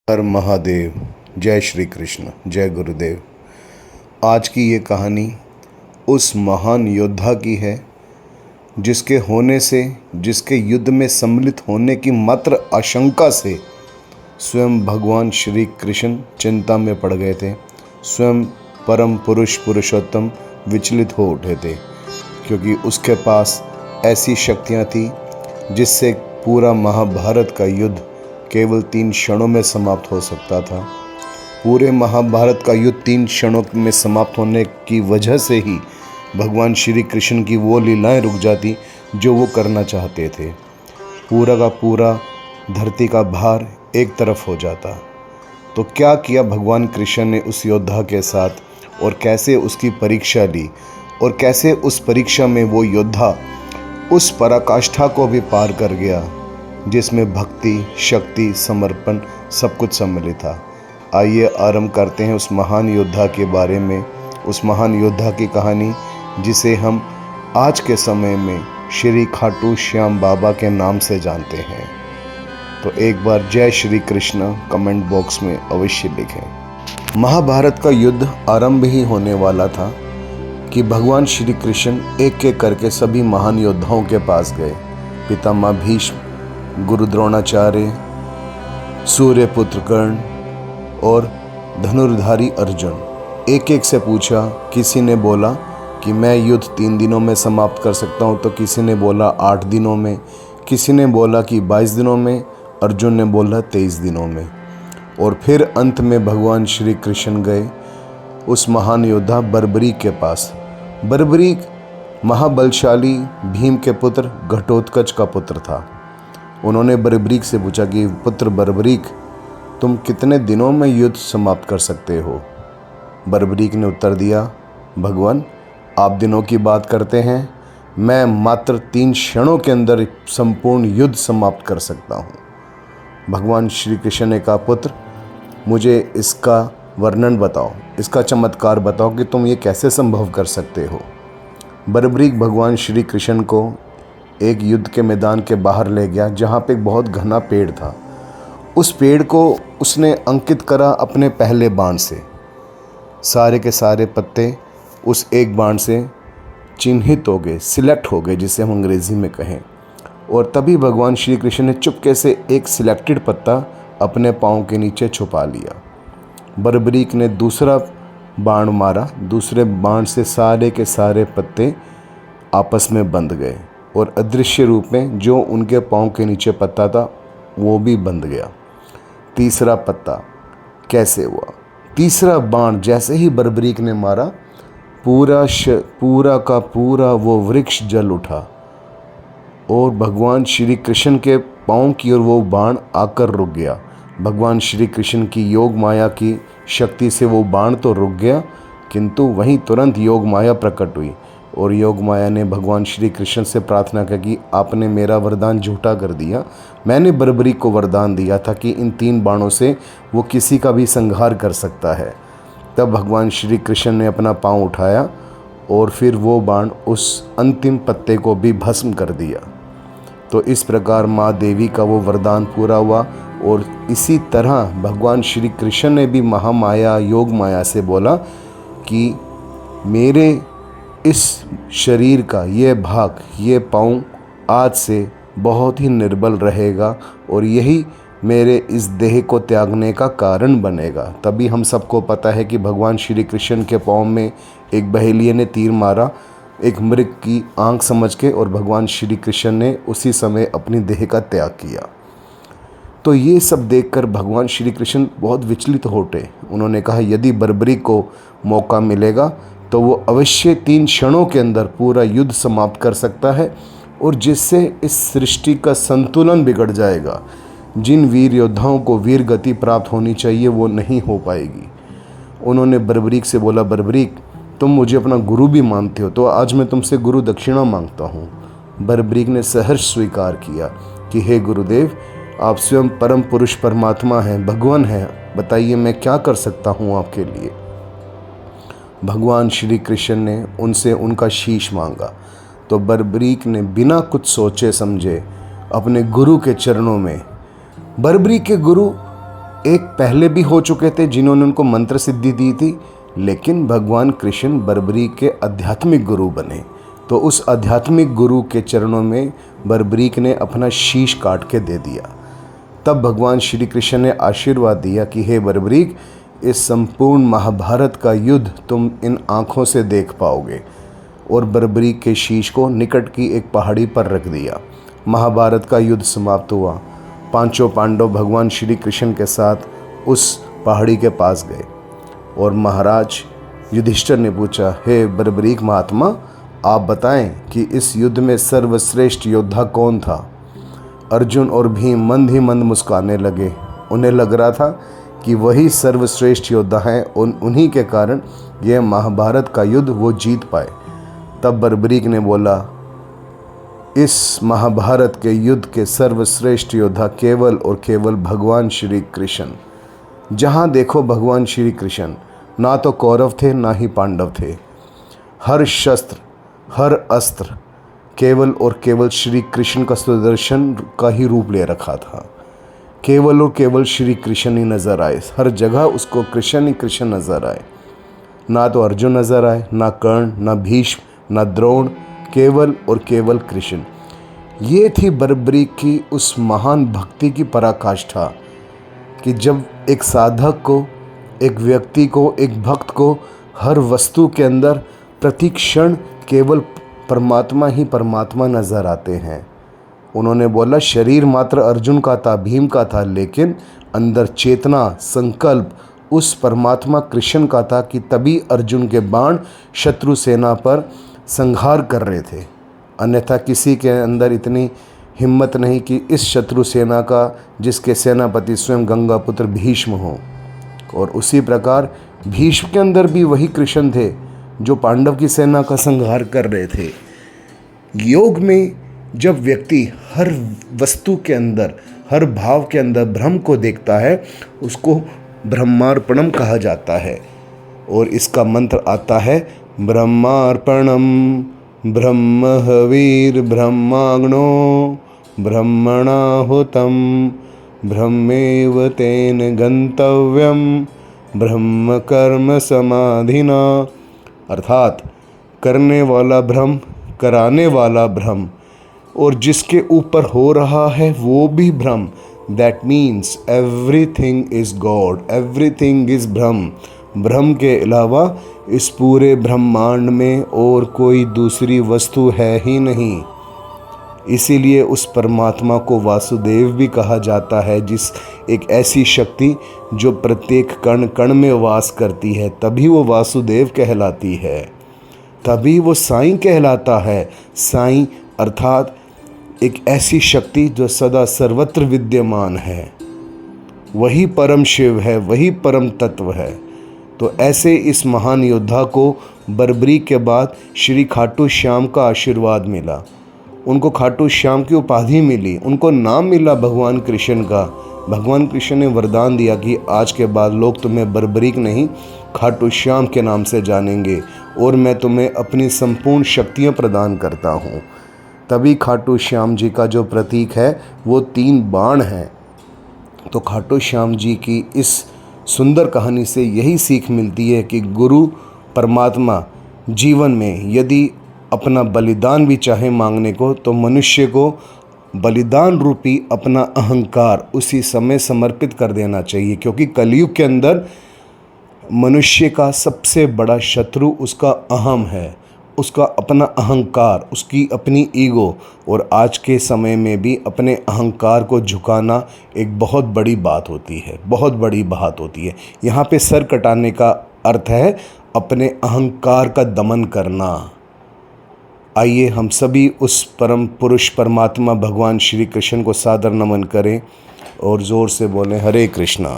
हर महादेव। जय श्री कृष्ण, जय गुरुदेव। आज की ये कहानी उस महान योद्धा की है जिसके होने से, जिसके युद्ध में सम्मिलित होने की मात्र आशंका से स्वयं भगवान श्री कृष्ण चिंता में पड़ गए थे। स्वयं परम पुरुष पुरुषोत्तम विचलित हो उठे थे, क्योंकि उसके पास ऐसी शक्तियाँ थी जिससे पूरा महाभारत का युद्ध केवल 3 क्षणों में समाप्त हो सकता था। पूरे महाभारत का युद्ध 3 क्षणों में समाप्त होने की वजह से ही भगवान श्री कृष्ण की वो लीलाएं रुक जाती जो वो करना चाहते थे। पूरा का पूरा धरती का भार एक तरफ हो जाता। तो क्या किया भगवान कृष्ण ने उस योद्धा के साथ, और कैसे उसकी परीक्षा ली, और कैसे उस परीक्षा में वो योद्धा उस पराकाष्ठा को भी पार कर गया जिसमें भक्ति, शक्ति, समर्पण सब कुछ सम्मिलित था। आइए आरंभ करते हैं उस महान योद्धा के बारे में, उस महान योद्धा की कहानी जिसे हम आज के समय में श्री खाटू श्याम बाबा के नाम से जानते हैं। तो एक बार जय श्री कृष्ण कमेंट बॉक्स में अवश्य लिखें। महाभारत का युद्ध आरंभ ही होने वाला था कि भगवान श्री कृष्ण एक एक करके सभी महान योद्धाओं के पास गए। पितामह भीष्म, गुरु द्रोणाचार्य, सूर्यपुत्र कर्ण और धनुर्धारी अर्जुन, एक एक से पूछा। किसी ने बोला कि मैं युद्ध 3 दिनों में समाप्त कर सकता हूँ, तो किसी ने बोला 8 दिनों में, किसी ने बोला कि 22 दिनों में, अर्जुन ने बोला 23 दिनों में। और फिर अंत में भगवान श्री कृष्ण गए उस महान योद्धा बर्बरीक के पास। बर्बरीक महाबलशाली भीम के पुत्र घटोत्कच का पुत्र था। उन्होंने बर्बरीक से पूछा कि पुत्र बर्बरीक, तुम कितने दिनों में युद्ध समाप्त कर सकते हो? बर्बरीक ने उत्तर दिया, भगवान आप दिनों की बात करते हैं, मैं मात्र 3 क्षणों के अंदर संपूर्ण युद्ध समाप्त कर सकता हूँ। भगवान श्री कृष्ण ने कहा, पुत्र मुझे इसका वर्णन बताओ, इसका चमत्कार बताओ कि तुम ये कैसे संभव कर सकते हो। बर्बरीक भगवान श्री कृष्ण को एक युद्ध के मैदान के बाहर ले गया, जहाँ पे एक बहुत घना पेड़ था। उस पेड़ को उसने अंकित करा अपने पहले बाण से। सारे के सारे पत्ते उस एक बाण से चिन्हित हो गए, सिलेक्ट हो गए, जिसे हम अंग्रेज़ी में कहें। और तभी भगवान श्री कृष्ण ने चुपके से एक सिलेक्टेड पत्ता अपने पाँव के नीचे छुपा लिया। बर्बरीक ने दूसरा बाण मारा, दूसरे बाण से सारे के सारे पत्ते आपस में बंध गए, और अदृश्य रूप में जो उनके पाँव के नीचे पत्ता था वो भी बंध गया। तीसरा पत्ता कैसे हुआ? तीसरा बाण जैसे ही बर्बरीक ने मारा, पूरा का पूरा वो वृक्ष जल उठा, और भगवान श्री कृष्ण के पाँव की ओर वो बाण आकर रुक गया। भगवान श्री कृष्ण की योग माया की शक्ति से वो बाण तो रुक गया, किंतु वहीं तुरंत योग माया प्रकट हुई, और योग माया ने भगवान श्री कृष्ण से प्रार्थना की कि आपने मेरा वरदान झूठा कर दिया। मैंने बर्बरीक को वरदान दिया था कि इन 3 बाणों से वो किसी का भी संहार कर सकता है। तब भगवान श्री कृष्ण ने अपना पाँव उठाया और फिर वो बाण उस अंतिम पत्ते को भी भस्म कर दिया। तो इस प्रकार माँ देवी का वो वरदान पूरा हुआ। और इसी तरह भगवान श्री कृष्ण ने भी महामाया, योग माया से बोला कि मेरे इस शरीर का ये भाग, ये पाँव आज से बहुत ही निर्बल रहेगा, और यही मेरे इस देह को त्यागने का कारण बनेगा। तभी हम सबको पता है कि भगवान श्री कृष्ण के पाँव में एक बहेलिये ने तीर मारा, एक मृग की आंख समझ के, और भगवान श्री कृष्ण ने उसी समय अपनी देह का त्याग किया। तो ये सब देखकर भगवान श्री कृष्ण बहुत विचलित हो उठे। उन्होंने कहा, यदि बर्बरीक को मौका मिलेगा तो वो अवश्य 3 क्षणों के अंदर पूरा युद्ध समाप्त कर सकता है, और जिससे इस सृष्टि का संतुलन बिगड़ जाएगा। जिन वीर योद्धाओं को वीर गति प्राप्त होनी चाहिए वो नहीं हो पाएगी। उन्होंने बर्बरीक से बोला, बर्बरीक तुम मुझे अपना गुरु भी मानते हो, तो आज मैं तुमसे गुरु दक्षिणा मांगता हूँ। बर्बरीक ने सहर्ष स्वीकार किया कि हे गुरुदेव, आप स्वयं परम पुरुष परमात्मा हैं, भगवान हैं, बताइए मैं क्या कर सकता हूँ आपके लिए। भगवान श्री कृष्ण ने उनसे उनका शीश मांगा। तो बर्बरीक ने बिना कुछ सोचे समझे अपने गुरु के चरणों में, बर्बरीक के गुरु एक पहले भी हो चुके थे जिन्होंने उनको मंत्र सिद्धि दी थी, लेकिन भगवान कृष्ण बर्बरीक के आध्यात्मिक गुरु बने। तो उस आध्यात्मिक गुरु के चरणों में बर्बरीक ने अपना शीश काट के दे दिया। तब भगवान श्री कृष्ण ने आशीर्वाद दिया कि हे बर्बरीक, इस संपूर्ण महाभारत का युद्ध तुम इन आँखों से देख पाओगे। और बर्बरीक के शीश को निकट की एक पहाड़ी पर रख दिया। महाभारत का युद्ध समाप्त हुआ। पांचों पांडव भगवान श्री कृष्ण के साथ उस पहाड़ी के पास गए और महाराज युधिष्ठिर ने पूछा, हे बर्बरीक महात्मा, आप बताएं कि इस युद्ध में सर्वश्रेष्ठ योद्धा कौन था। अर्जुन और भीम मंद ही मंद मुस्कुराने लगे। उन्हें लग रहा था कि वही सर्वश्रेष्ठ योद्धा हैं और उन्हीं के कारण यह महाभारत का युद्ध वो जीत पाए। तब बर्बरीक ने बोला, इस महाभारत के युद्ध के सर्वश्रेष्ठ योद्धा केवल और केवल भगवान श्री कृष्ण। जहाँ देखो भगवान श्री कृष्ण, ना तो कौरव थे ना ही पांडव थे। हर शस्त्र, हर अस्त्र केवल और केवल श्री कृष्ण का सुदर्शन का ही रूप ले रखा था। केवल और केवल श्री कृष्ण ही नज़र आए। हर जगह उसको कृष्ण ही कृष्ण नज़र आए। ना तो अर्जुन नज़र आए, ना कर्ण, ना भीष्म, ना द्रोण, केवल और केवल कृष्ण। ये थी बर्बरीक की उस महान भक्ति की पराकाष्ठा कि जब एक साधक को, एक व्यक्ति को, एक भक्त को हर वस्तु के अंदर प्रति क्षण केवल परमात्मा ही परमात्मा नज़र आते हैं। उन्होंने बोला, शरीर मात्र अर्जुन का था, भीम का था, लेकिन अंदर चेतना, संकल्प उस परमात्मा कृष्ण का था कि तभी अर्जुन के बाण शत्रु सेना पर संहार कर रहे थे। अन्यथा किसी के अंदर इतनी हिम्मत नहीं कि इस शत्रु सेना का, जिसके सेनापति स्वयं गंगापुत्र भीष्म हो। और उसी प्रकार भीष्म के अंदर भी वही कृष्ण थे जो पांडव की सेना का संहार कर रहे थे। योग में जब व्यक्ति हर वस्तु के अंदर, हर भाव के अंदर ब्रह्म को देखता है, उसको ब्रह्मार्पणम कहा जाता है। और इसका मंत्र आता है, ब्रह्मार्पणम ब्रह्महवीर ब्रह्माग्नो ब्रह्मणाहुतम ब्रह्मेव तेन गंतव्यम ब्रह्म कर्म समाधिना। अर्थात करने वाला ब्रह्म, कराने वाला ब्रह्म, और जिसके ऊपर हो रहा है वो भी ब्रह्म। That means everything is God, everything is ब्रह्म। ब्रह्म के अलावा इस पूरे ब्रह्मांड में और कोई दूसरी वस्तु है ही नहीं। इसीलिए उस परमात्मा को वासुदेव भी कहा जाता है, जिस एक ऐसी शक्ति जो प्रत्येक कण कण में वास करती है, तभी वो वासुदेव कहलाती है, तभी वो साईं कहलाता है। साईं अर्थात एक ऐसी शक्ति जो सदा सर्वत्र विद्यमान है, वही परम शिव है, वही परम तत्व है। तो ऐसे इस महान योद्धा को बर्बरीक के बाद श्री खाटू श्याम का आशीर्वाद मिला। उनको खाटू श्याम की उपाधि मिली, उनको नाम मिला भगवान कृष्ण का। भगवान कृष्ण ने वरदान दिया कि आज के बाद लोग तुम्हें बर्बरीक नहीं, खाटू श्याम के नाम से जानेंगे और मैं तुम्हें अपनी संपूर्ण शक्तियाँ प्रदान करता हूँ। तभी खाटू श्याम जी का जो प्रतीक है वो 3 बाण हैं। तो खाटू श्याम जी की इस सुंदर कहानी से यही सीख मिलती है कि गुरु परमात्मा जीवन में यदि अपना बलिदान भी चाहे मांगने को, तो मनुष्य को बलिदान रूपी अपना अहंकार उसी समय समर्पित कर देना चाहिए। क्योंकि कलयुग के अंदर मनुष्य का सबसे बड़ा शत्रु उसका अहम है, उसका अपना अहंकार, उसकी अपनी ईगो। और आज के समय में भी अपने अहंकार को झुकाना एक बहुत बड़ी बात होती है, बहुत बड़ी बात होती है। यहाँ पे सर कटाने का अर्थ है अपने अहंकार का दमन करना। आइए हम सभी उस परम पुरुष परमात्मा भगवान श्री कृष्ण को सादर नमन करें और ज़ोर से बोलें, हरे कृष्णा।